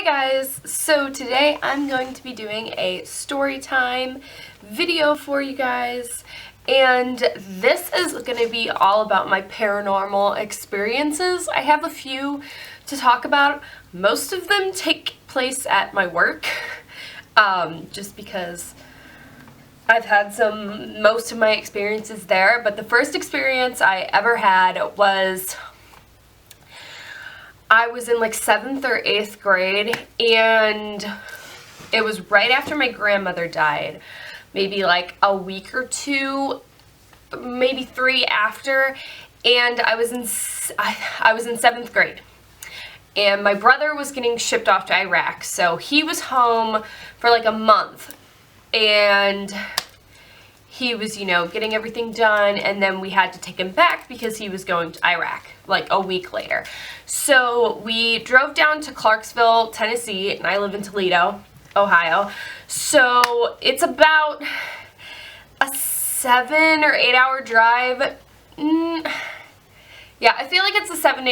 guys, so today I'm going to be doing a story time video for you guys, and this is going to be all about my paranormal experiences. I have a few to talk about. Most of them take place at my work, just because I've had most of my experiences there, but the first experience I ever had was I was in like 7th or 8th grade, and it was right after my grandmother died, maybe like a week or two, maybe 3 after, and I was in 7th grade. And my brother was getting shipped off to Iraq, so he was home for like a month, and he was, getting everything done, and then we had to take him back because he was going to Iraq, like a week later. So we drove down to Clarksville, Tennessee, and I live in Toledo, Ohio. So it's about a 7 or 8 hour drive. Yeah, I feel like it's a 7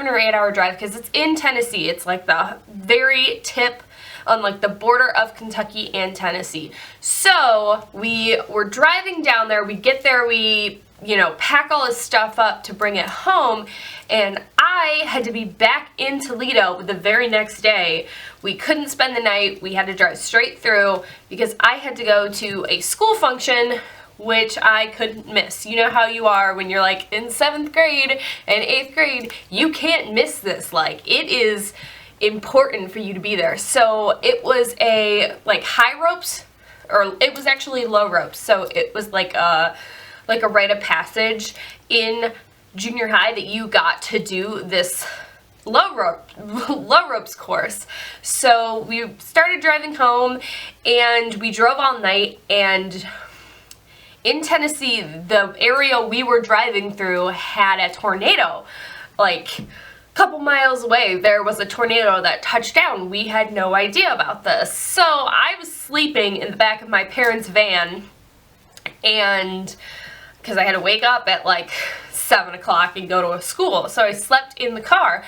or 8 hour drive because it's in Tennessee. It's like the very tip on like the border of Kentucky and Tennessee. So we were driving down there. We get there, we pack all his stuff up to bring it home, and I had to be back in Toledo the very next day. We couldn't spend the night. We had to drive straight through because I had to go to a school function, which I couldn't miss. You know how you are when you're like in 7th grade and 8th grade. You can't miss this. Like, it is important for you to be there. So it was a high ropes, or it was actually low ropes. So it was like a rite of passage in junior high that you got to do this low ropes course. So we started driving home, and we drove all night, and in Tennessee, the area we were driving through had a tornado. Like a couple miles away, there was a tornado that touched down. We had no idea about this. So I was sleeping in the back of my parents' van, and because I had to wake up at like 7 o'clock and go to a school. So I slept in the car,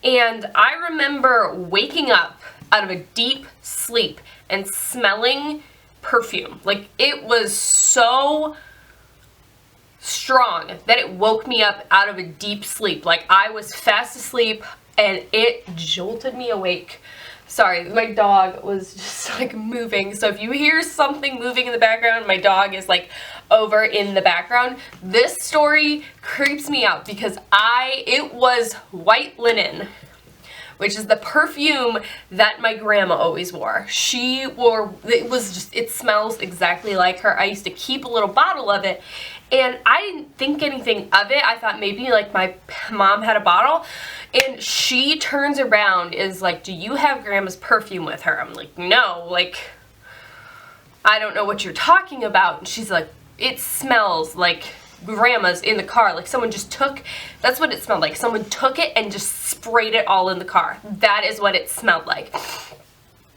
and I remember waking up out of a deep sleep and smelling perfume. Like, it was so strong that it woke me up out of a deep sleep. Like, I was fast asleep and it jolted me awake. Sorry, my dog was just like moving. So if you hear something moving in the background, my dog is like over in the background. This story creeps me out because it was white linen, which is the perfume that my grandma always wore. It smells exactly like her. I used to keep a little bottle of it, and I didn't think anything of it. I thought maybe like my mom had a bottle, and she turns around, is like, "Do you have grandma's perfume with her?" I'm like, "No, like, I don't know what you're talking about." And she's like, "It smells like grandma's in the car. Like, someone just took," that's what it smelled like. Someone took it and just sprayed it all in the car. That is what it smelled like.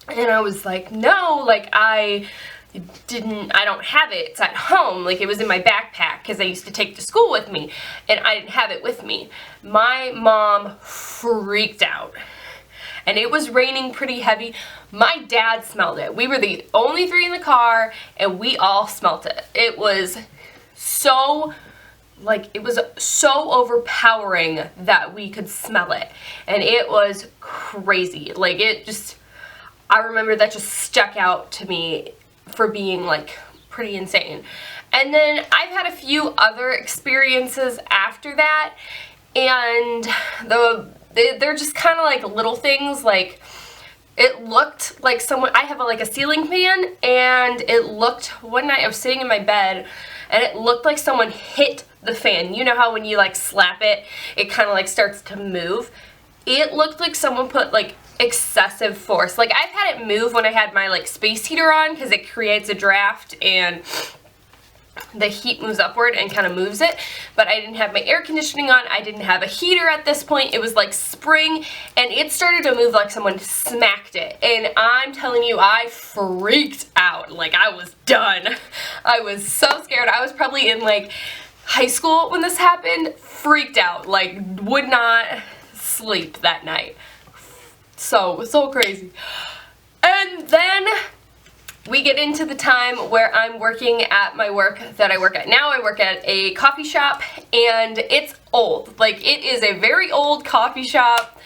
And I was like, "No, like, I don't have it. It's at home." Like, it was in my backpack because I used to take to school with me, and I didn't have it with me. My mom freaked out, and it was raining pretty heavy. My dad smelled it. We were the only 3 in the car, and we all smelt it. It was so overpowering that we could smell it, and it was crazy. Like, I remember that just stuck out to me for being like pretty insane. And then I've had a few other experiences after that, and they're just kind of like little things. Like, it looked like I have a ceiling fan, and it looked, one night I was sitting in my bed, and it looked like someone hit the fan. You know how when you like slap it, it kind of like starts to move? It looked like someone put like excessive force. Like, I've had it move when I had my like space heater on, because it creates a draft and the heat moves upward and kind of moves it, but I didn't have my air conditioning on. I didn't have a heater at this point. It was like spring, and it started to move like someone smacked it, and I'm telling you, I freaked out. Like, I was done. I was so scared. I was probably in like high school when this happened. Freaked out. Like, would not sleep that night. So crazy. And then we get into the time where I'm working at my work that I work at now. I work at a coffee shop, and it's old. Like, it is a very old coffee shop.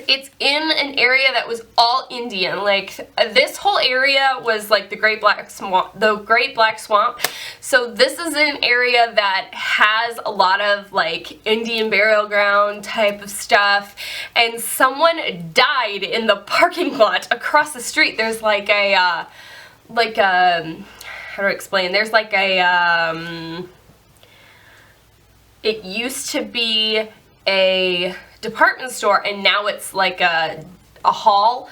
It's in an area that was all Indian. Like, this whole area was like the Great Black Swamp. So this is an area that has a lot of like Indian burial ground type of stuff. And someone died in the parking lot across the street. There's like a, how do I explain? There's like a, it used to be a department store, and now it's like a hall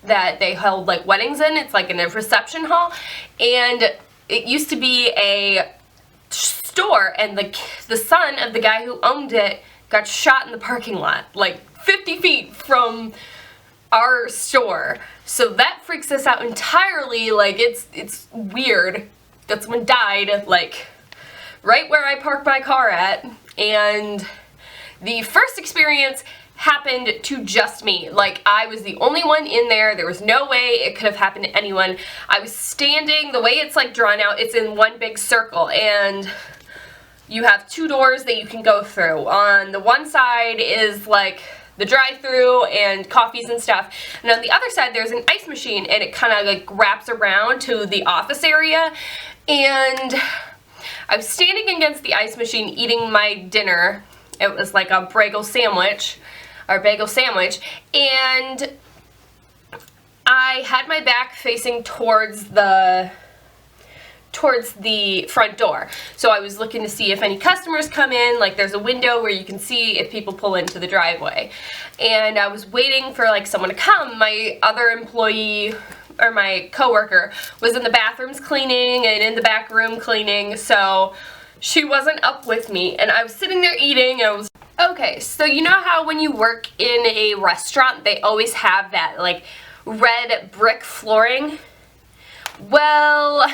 that they held like weddings in. It's like in a reception hall, and it used to be a store, and the son of the guy who owned it got shot in the parking lot, like 50 feet from our store. So that freaks us out entirely. Like, it's weird that someone died like right where I parked my car at. And the first experience happened to just me. Like, I was the only one in there. There was no way it could have happened to anyone. I was standing, the way it's like drawn out, it's in one big circle, and you have two doors that you can go through. On the one side is like the drive-through and coffees and stuff, and on the other side there's an ice machine, and it kind of like wraps around to the office area. And I was standing against the ice machine eating my dinner. It was like a bagel sandwich, and I had my back facing towards the front door. So I was looking to see if any customers come in. Like, there's a window where you can see if people pull into the driveway. And I was waiting for like someone to come. My other employee, or my coworker, was in the bathrooms cleaning and in the back room cleaning, so she wasn't up with me, and I was sitting there eating, and I was, okay, so you know how when you work in a restaurant, they always have that, like, red brick flooring? Well,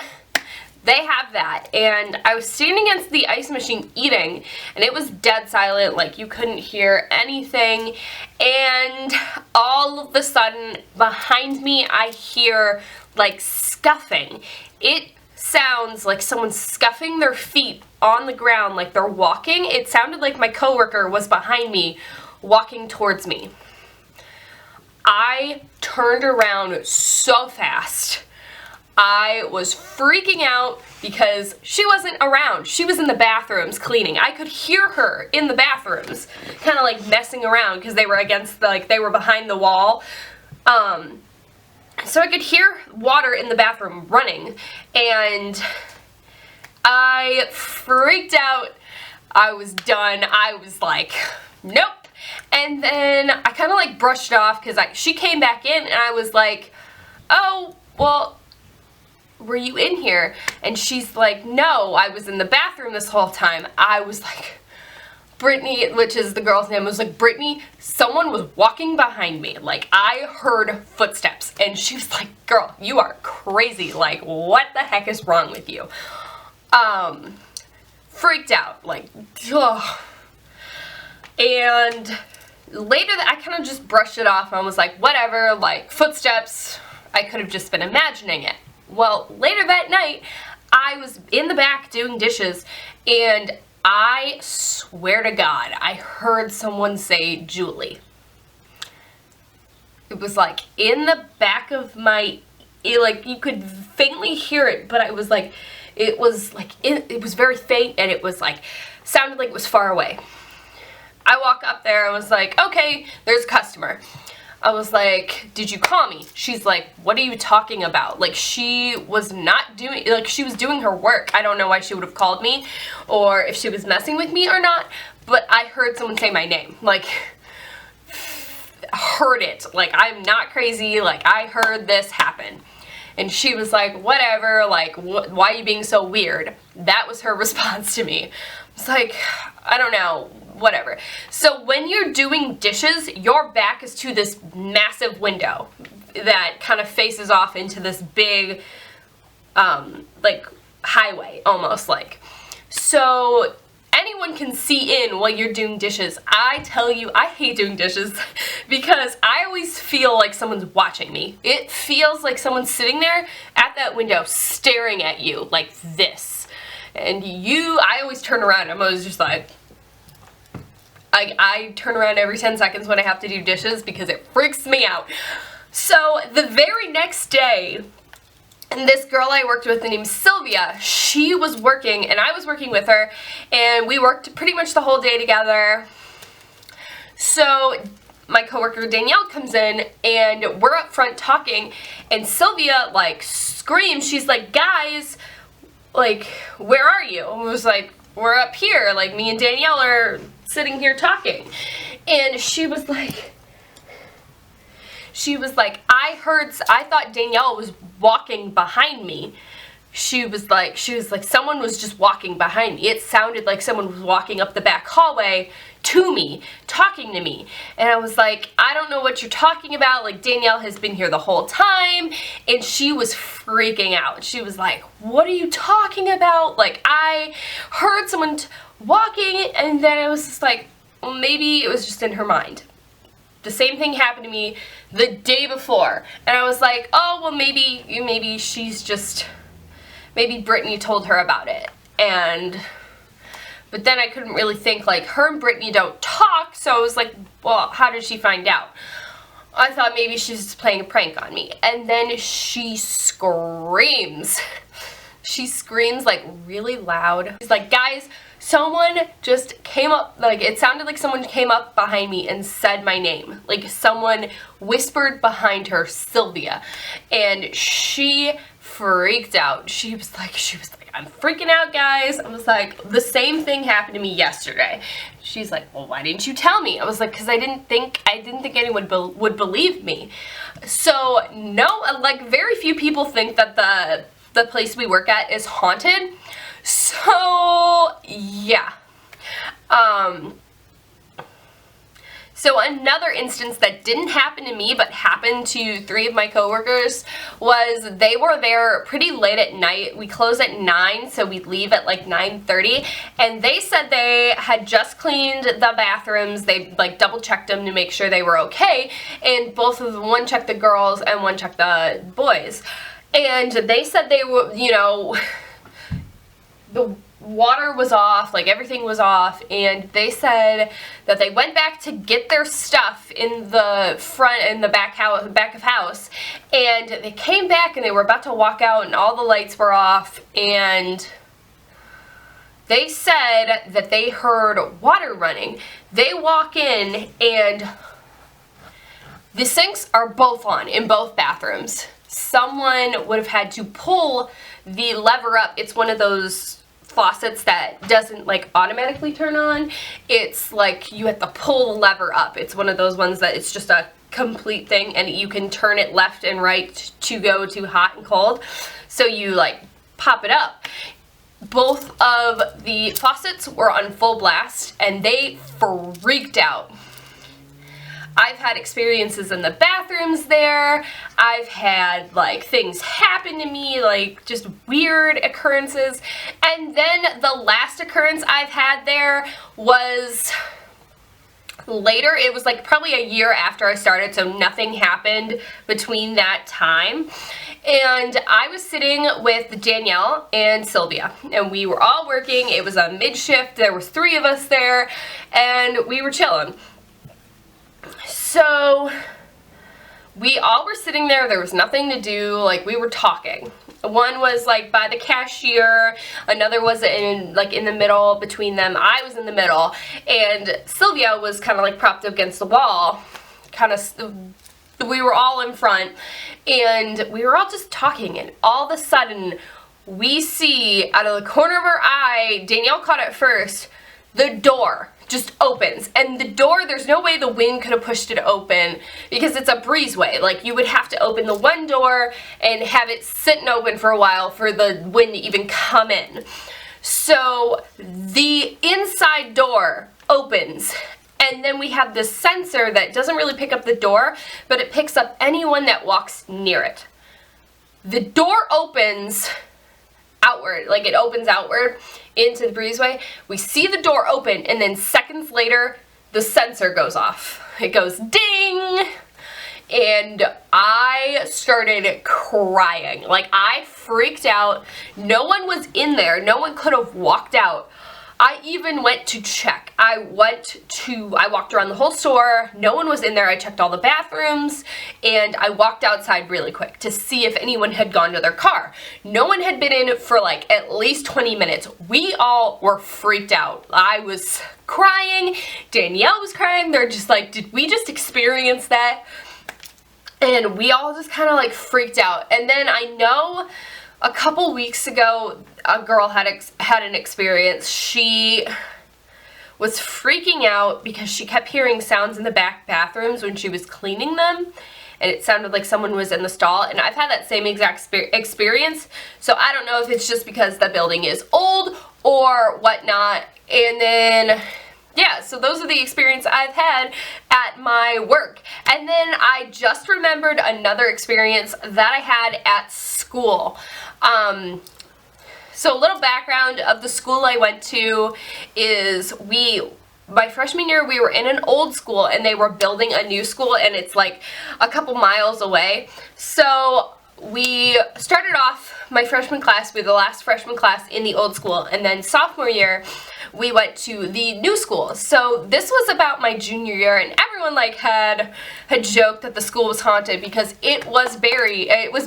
they have that, and I was standing against the ice machine eating, and it was dead silent, like, you couldn't hear anything, and all of a sudden, behind me, I hear, like, scuffing. It sounds like someone scuffing their feet on the ground like they're walking. It sounded like my coworker was behind me walking towards me. I turned around so fast. I was freaking out because she wasn't around. She was in the bathrooms cleaning. I could hear her in the bathrooms kind of like messing around because they were against the, like, they were behind the wall. So I could hear water in the bathroom running, and I freaked out. I was done. I was like, nope. And then I kind of like brushed it off because she came back in, and I was like, oh, well, were you in here? And she's like, no, I was in the bathroom this whole time. I was like, Brittany, which is the girl's name, was like, Brittany, someone was walking behind me. Like, I heard footsteps. And she was like, girl, you are crazy. Like, what the heck is wrong with you? Freaked out. Like, ugh. And later, I kind of just brushed it off. I was like, whatever, like, footsteps. I could have just been imagining it. Well, later that night, I was in the back doing dishes, and I swear to God, I heard someone say Julie. It was like in the back of my, like you could faintly hear it, but I was like, it was very faint, and it was like, sounded like it was far away. I walk up there, I was like, okay, there's a customer. I was like, did you call me? She's like, what are you talking about? Like, she was not doing, like, she was doing her work. I don't know why she would have called me, or if she was messing with me or not, but I heard someone say my name. Like, heard it. Like, I'm not crazy. Like, I heard this happen. And she was like, whatever, like, why are you being so weird? That was her response to me. It's like, I don't know, whatever. So when you're doing dishes, your back is to this massive window that kind of faces off into this big, like, highway, almost like. So anyone can see in while you're doing dishes. I tell you, I hate doing dishes because I always feel like someone's watching me. It feels like someone's sitting there at that window staring at you like this. And I always turn around. I'm always just like, I turn around every 10 seconds when I have to do dishes because it freaks me out. So the very next day, and this girl I worked with named Sylvia, she was working and I was working with her, and we worked pretty much the whole day together. So my coworker Danielle comes in and we're up front talking, and Sylvia like screams. She's like, guys, like, where are you? And I was like, we're up here, like me and Danielle are sitting here talking. And she was like, I thought Danielle was walking behind me. She was like, someone was just walking behind me. It sounded like someone was walking up the back hallway to me, talking to me. And I was like, I don't know what you're talking about. Like, Danielle has been here the whole time. And she was freaking out. She was like, what are you talking about? Like, I heard someone walking, and then I was just like, well, maybe it was just in her mind. The same thing happened to me the day before, and I was like, oh, well, maybe she's just, maybe Brittany told her about it. But then I couldn't really think, like, her and Brittany don't talk, so I was like, well, how did she find out? I thought maybe she's just playing a prank on me. And then she screams. She screams, like, really loud. She's like, guys, someone just came up, like, it sounded like someone came up behind me and said my name. Like, someone whispered behind her, Sylvia. And she freaked out. She was like, I'm freaking out, guys. I was like, the same thing happened to me yesterday. She's like, well, why didn't you tell me? I was like, because I didn't think anyone would believe me. So, no, like, very few people think that the place we work at is haunted. So, yeah. So another instance that didn't happen to me but happened to 3 of my coworkers was they were there pretty late at night. We close at 9, so we'd leave at like 9:30, and they said they had just cleaned the bathrooms. They like double checked them to make sure they were okay, and both of them, one checked the girls and one checked the boys. And they said they were, you know, the water was off, like everything was off, and they said that they went back to get their stuff in the front and the back of house, and they came back and they were about to walk out and all the lights were off, and they said that they heard water running. They walk in and the sinks are both on in both bathrooms. Someone would have had to pull the lever up. It's one of those faucets that doesn't like automatically turn on. It's like you have to pull the lever up. It's one of those ones that it's just a complete thing, and you can turn it left and right to go to hot and cold. So you like pop it up. Both of the faucets were on full blast and they freaked out. I've had experiences in the bathrooms there. I've had like things happen to me, like just weird occurrences. And then the last occurrence I've had there was later. It was like probably a year after I started, so nothing happened between that time. And I was sitting with Danielle and Sylvia, and we were all working. It was a mid-shift. There was 3 of us there, and we were chilling. So we all were sitting there. There was nothing to do. Like, we were talking. One was like by the cashier, another was in the middle between them. I was in the middle, and Sylvia was kind of like propped up against the wall. We were all in front, and we were all just talking, and all of a sudden we see out of the corner of our eye, Danielle caught it first, the door just opens. And the door, there's no way the wind could have pushed it open because it's a breezeway. Like, you would have to open the one door and have it sitting open for a while for the wind to even come in. So the inside door opens, and then we have this sensor that doesn't really pick up the door, but it picks up anyone that walks near it. The door opens, outward, like it opens outward into the breezeway. We see the door open, and then seconds later, the sensor goes off. It goes ding! And I started crying. Like, I freaked out. No one was in there. No one could have walked out. I even went to check. I walked around the whole store. No one was in there. I checked all the bathrooms, and I walked outside really quick to see if anyone had gone to their car. No one had been in for like at least 20 minutes. We all were freaked out. I was crying. Danielle was crying. They're just like, did we just experience that? And we all just kind of like freaked out. And then I know a couple weeks ago, a girl had an experience. She was freaking out because she kept hearing sounds in the back bathrooms when she was cleaning them, and it sounded like someone was in the stall. And I've had that same exact experience, so I don't know if it's just because the building is old or whatnot. And then yeah, so those are the experiences I've had at my work. And then I just remembered another experience that I had at school. So a little background of the school I went to is my freshman year, we were in an old school, and they were building a new school, and it's like a couple miles away. So we started off my freshman class with the last freshman class in the old school, and then sophomore year we went to the new school. So this was about my junior year, and everyone like had joked that the school was haunted because it was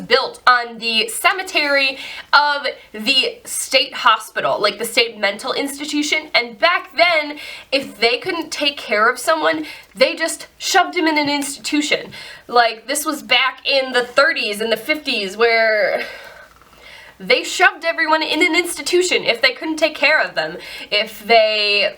built on the cemetery of the state hospital, like the state mental institution. And back then, if they couldn't take care of someone, they just shoved him in an institution. Like, this was back in the 30s and the 50s, where they shoved everyone in an institution if they couldn't take care of them. If they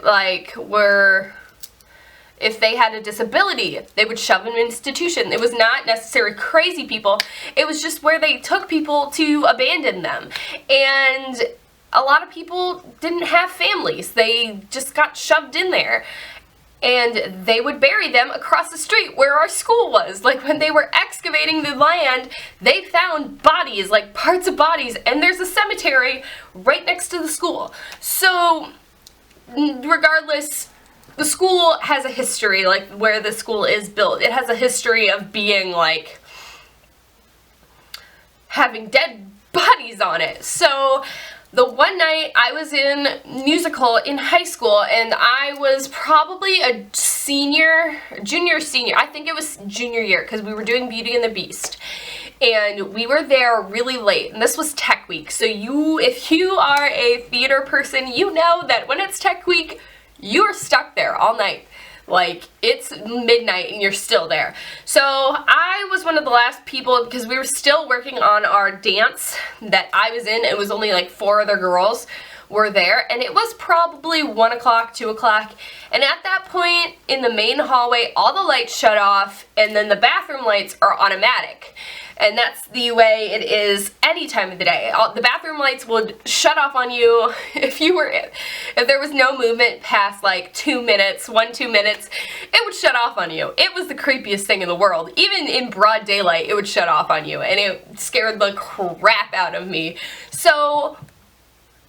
if they had a disability, they would shove them in an institution. It was not necessarily crazy people. It was just where they took people to abandon them. And a lot of people didn't have families. They just got shoved in there. And they would bury them across the street where our school was. Like, when they were excavating the land, they found bodies, like parts of bodies, and there's a cemetery right next to the school. So, regardless, the school has a history, like where the school is built. It has a history of being like having dead bodies on it. So the one night I was in musical in high school, and I was probably a junior, I think it was junior year, because we were doing Beauty and the Beast. And we were there really late, and this was tech week. So if you are a theater person, you know that when it's tech week, you're stuck there all night. Like, it's midnight and you're still there. So I was one of the last people, because we were still working on our dance that I was in. It was only like 4 other girls were there, and it was probably 1 o'clock, 2 o'clock. And at that point in the main hallway, all the lights shut off, and then the bathroom lights are automatic. And that's the way it is any time of the day. The bathroom lights would shut off on you if there was no movement past like 2 minutes, 2 minutes, it would shut off on you. It was the creepiest thing in the world. Even in broad daylight, it would shut off on you, and it scared the crap out of me. So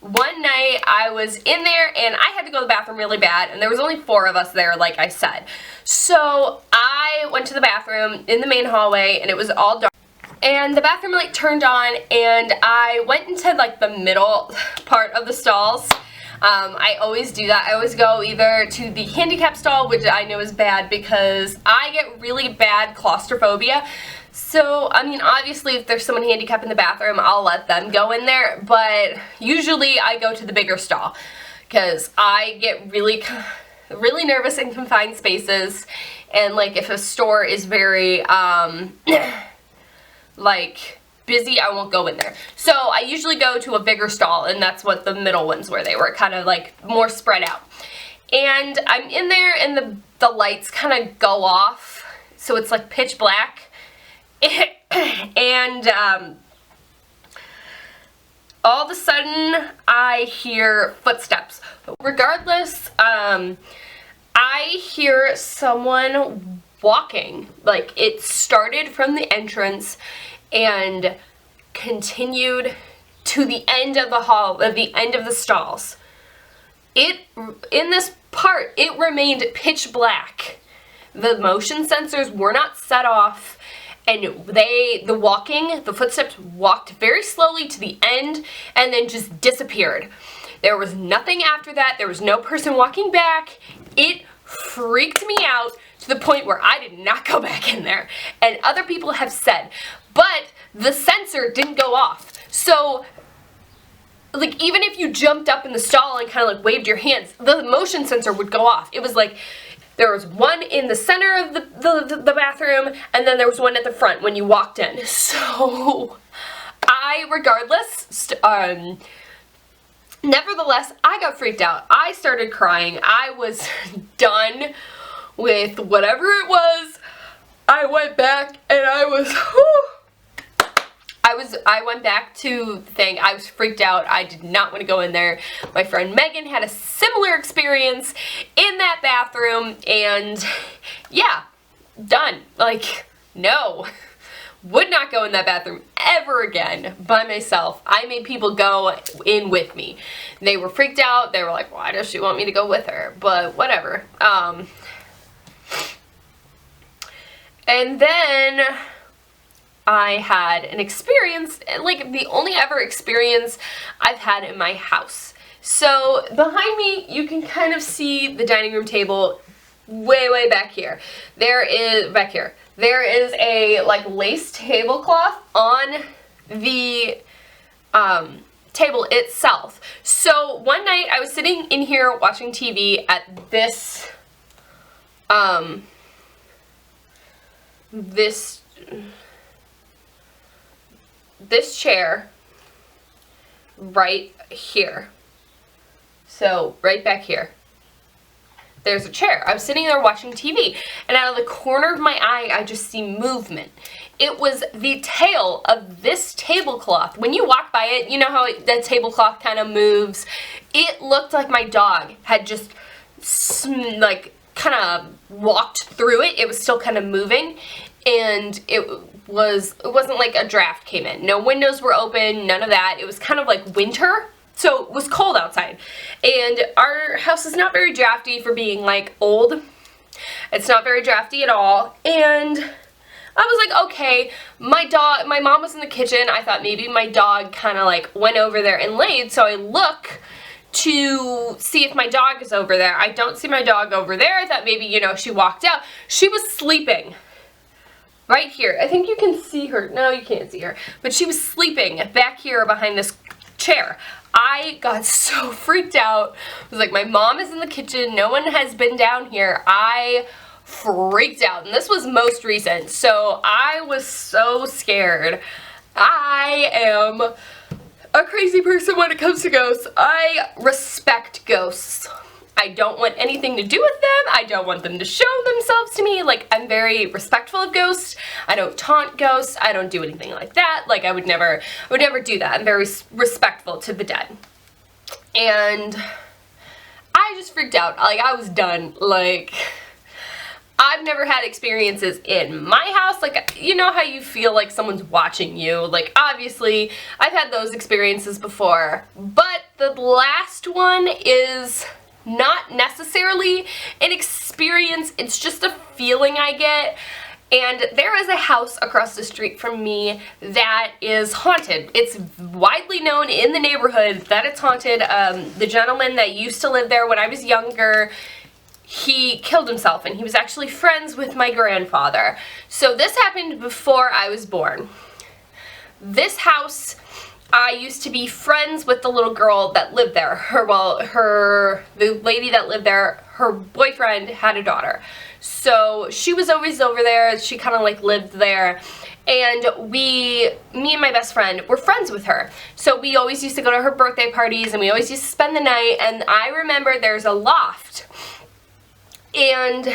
one night I was in there, and I had to go to the bathroom really bad, and there was only 4 of us there, like I said. So I went to the bathroom in the main hallway, and it was all dark. And the bathroom light turned on, and I went into like the middle part of the stalls. I always do that. I always go either to the handicap stall, which I know is bad because I get really bad claustrophobia. So, I mean, obviously if there's someone handicapped in the bathroom, I'll let them go in there, but usually I go to the bigger stall because I get really nervous in confined spaces. And like, if a store is very like busy, I won't go in there. So I usually go to a bigger stall, and that's what the middle ones were. They were kind of like more spread out. And I'm in there, and the lights kind of go off, so it's like pitch black. And all of a sudden I hear footsteps. Regardless, I hear someone walking. Like, it started from the entrance and continued to the end of the hall, at the end of the stalls. In this part, it remained pitch black. The motion sensors were not set off, and the footsteps walked very slowly to the end and then just disappeared. There was nothing after that. There was no person walking back. It freaked me out to the point where I did not go back in there. And other people have said, but the sensor didn't go off. So, like, even if you jumped up in the stall and kind of like waved your hands, the motion sensor would go off. It was like, there was one in the center of the bathroom, and then there was one at the front when you walked in. So, nevertheless, I got freaked out. I started crying. I was done with whatever it was. I went back and I went back to the thing. I was freaked out. I did not want to go in there. My friend Megan had a similar experience in that bathroom, and yeah, done. Like, no. Would not go in that bathroom ever again by myself. I made people go in with me. They were freaked out. They were like, why does she want me to go with her? But whatever. And then I had an experience, like the only ever experience I've had in my house. So behind me, you can kind of see the dining room table way back here. There is a like lace tablecloth on the table itself. So one night I was sitting in here watching TV at this this chair right here. So right back here. There's a chair. I was sitting there watching TV, and out of the corner of my eye, I just see movement. It was the tail of this tablecloth. When you walk by it, you know how that tablecloth kind of moves? It looked like my dog had just, like, kind of walked through it. It was still kind of moving, and it wasn't like a draft came in. No windows were open, none of that. It was kind of like winter. So it was cold outside, and our house is not very drafty for being like old. It's not very drafty at all, and I was like, okay, my mom was in the kitchen. I thought maybe my dog kind of like went over there and laid, so I look to see if my dog is over there. I don't see my dog over there. I thought maybe, you know, she walked out. She was sleeping right here. I think you can see her. No, you can't see her, but she was sleeping back here behind this chair. I got so freaked out. I was like, my mom is in the kitchen. No one has been down here. I freaked out. And this was most recent. So I was so scared. I am a crazy person when it comes to ghosts. I respect ghosts. I don't want anything to do with them. I don't want them to show themselves to me. Like, I'm very respectful of ghosts. I don't taunt ghosts. I don't do anything like that. Like, I would never do that. I'm very respectful to the dead. And I just freaked out. Like, I was done. Like, I've never had experiences in my house. Like, you know how you feel like someone's watching you? Like, obviously, I've had those experiences before. But the last one is not necessarily an experience, it's just a feeling I get. And there is a house across the street from me that is haunted. It's widely known in the neighborhood that it's haunted. The gentleman that used to live there when I was younger, he killed himself, and he was actually friends with my grandfather. So this happened before I was born. This house, I used to be friends with the little girl that lived there. The lady that lived there, her boyfriend had a daughter. So she was always over there. She kind of like lived there. And me and my best friend were friends with her. So we always used to go to her birthday parties, and we always used to spend the night. And I remember there's a loft. And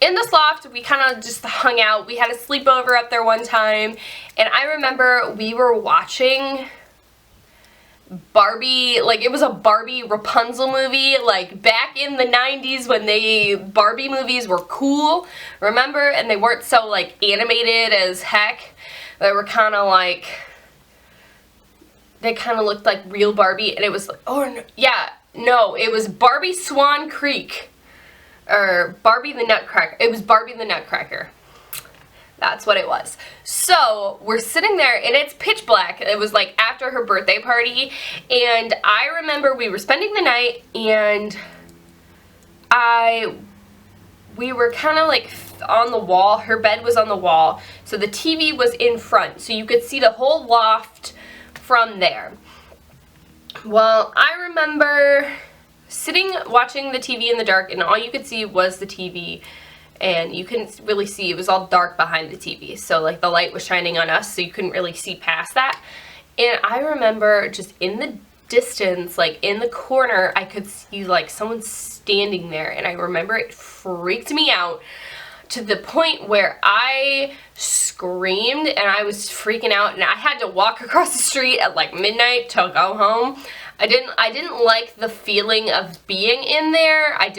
in this loft, we kind of just hung out. We had a sleepover up there one time, and I remember we were watching Barbie, like it was a Barbie Rapunzel movie, like back in the 90s when Barbie movies were cool, remember? And they weren't so like animated as heck. They were kind of like they kind of looked like real Barbie, and it was like, oh, no, yeah, no, it was Barbie Swan Creek, or Barbie the Nutcracker. It was Barbie the Nutcracker. That's what it was. So we're sitting there and it's pitch black. It was like after her birthday party, and I remember we were spending the night, and we were kind of like on the wall. Her bed was on the wall, so the TV was in front, so you could see the whole loft from there. Well, I remember sitting watching the TV in the dark, and all you could see was the TV, and you couldn't really see. It was all dark behind the TV, so like the light was shining on us, so you couldn't really see past that. And I remember just in the distance, like in the corner, I could see like someone standing there, and I remember it freaked me out to the point where I screamed and I was freaking out, and I had to walk across the street at like midnight to go home. I didn't like the feeling of being in there. I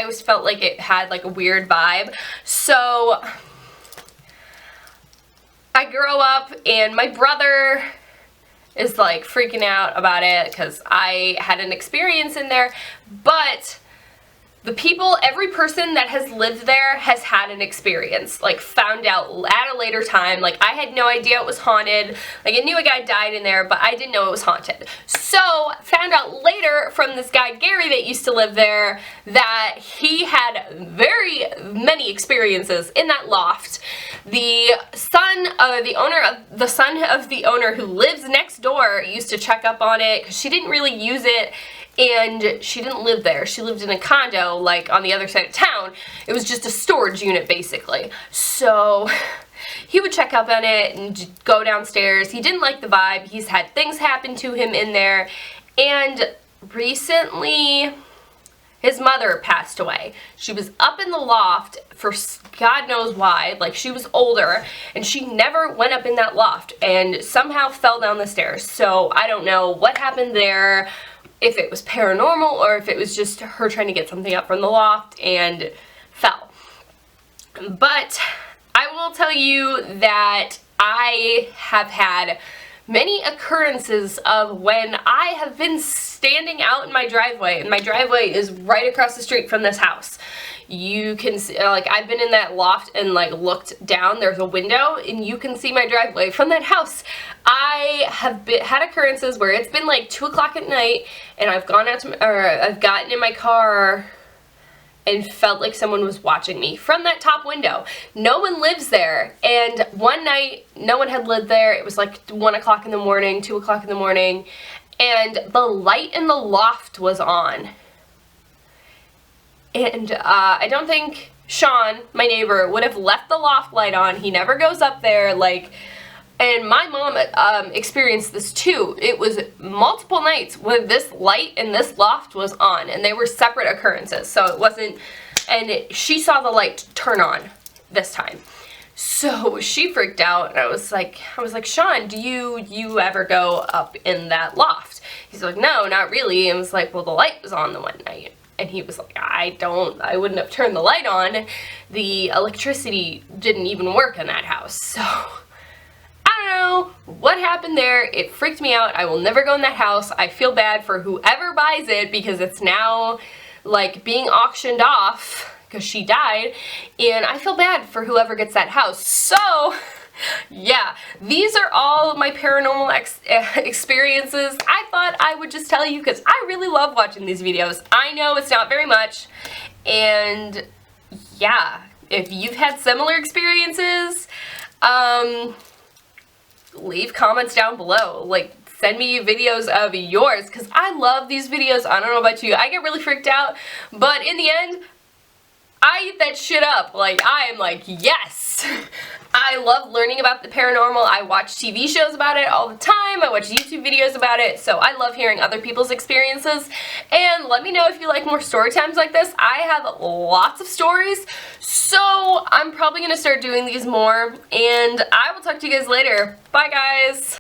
always felt like it had like a weird vibe. So I grow up, and my brother is like freaking out about it because I had an experience in there, but every person that has lived there has had an experience, like found out at a later time. Like I had no idea it was haunted. Like I knew a guy died in there, but I didn't know it was haunted. So found out later from this guy Gary that used to live there that he had very many experiences in that loft. The son of the owner who lives next door used to check up on it because she didn't really use it. And she didn't live there. She lived in a condo, like, on the other side of town. It was just a storage unit, basically. So he would check up on it and go downstairs. He didn't like the vibe. He's had things happen to him in there. And recently, his mother passed away. She was up in the loft for God knows why. Like, she was older, and she never went up in that loft and somehow fell down the stairs. So I don't know what happened there, if it was paranormal or if it was just her trying to get something up from the loft and fell. But I will tell you that I have had many occurrences of when I have been standing out in my driveway, and my driveway is right across the street from this house. You can see, like, I've been in that loft and like looked down. There's a window and you can see my driveway from that house. I have had occurrences where it's been like 2 o'clock at night, and I've gone out to, or I've gotten in my car and felt like someone was watching me from that top window. No one lives there, and one night no one had lived there. It was like 1 o'clock in the morning, 2 o'clock in the morning, and the light in the loft was on. And I don't think Sean, my neighbor, would have left the loft light on. He never goes up there, like, and my mom experienced this too. It was multiple nights where this light in this loft was on, and they were separate occurrences. So it wasn't, and she saw the light turn on this time. So she freaked out, and I was like, Sean, do you ever go up in that loft? He's like, no, not really. And I was like, well, the light was on the one night. And he was like, I wouldn't have turned the light on. The electricity didn't even work in that house. So I don't know what happened there. It freaked me out. I will never go in that house. I feel bad for whoever buys it because it's now like being auctioned off because she died. And I feel bad for whoever gets that house. So yeah, these are all my paranormal experiences. I thought I would just tell you because I really love watching these videos. I know it's not very much, and yeah, if you've had similar experiences, leave comments down below. Like, send me videos of yours because I love these videos. I don't know about you. I get really freaked out, but in the end, I eat that shit up. Like, I am like, yes! I love learning about the paranormal. I watch TV shows about it all the time. I watch YouTube videos about it. So I love hearing other people's experiences. And let me know if you like more story times like this. I have lots of stories. So I'm probably going to start doing these more. And I will talk to you guys later. Bye, guys!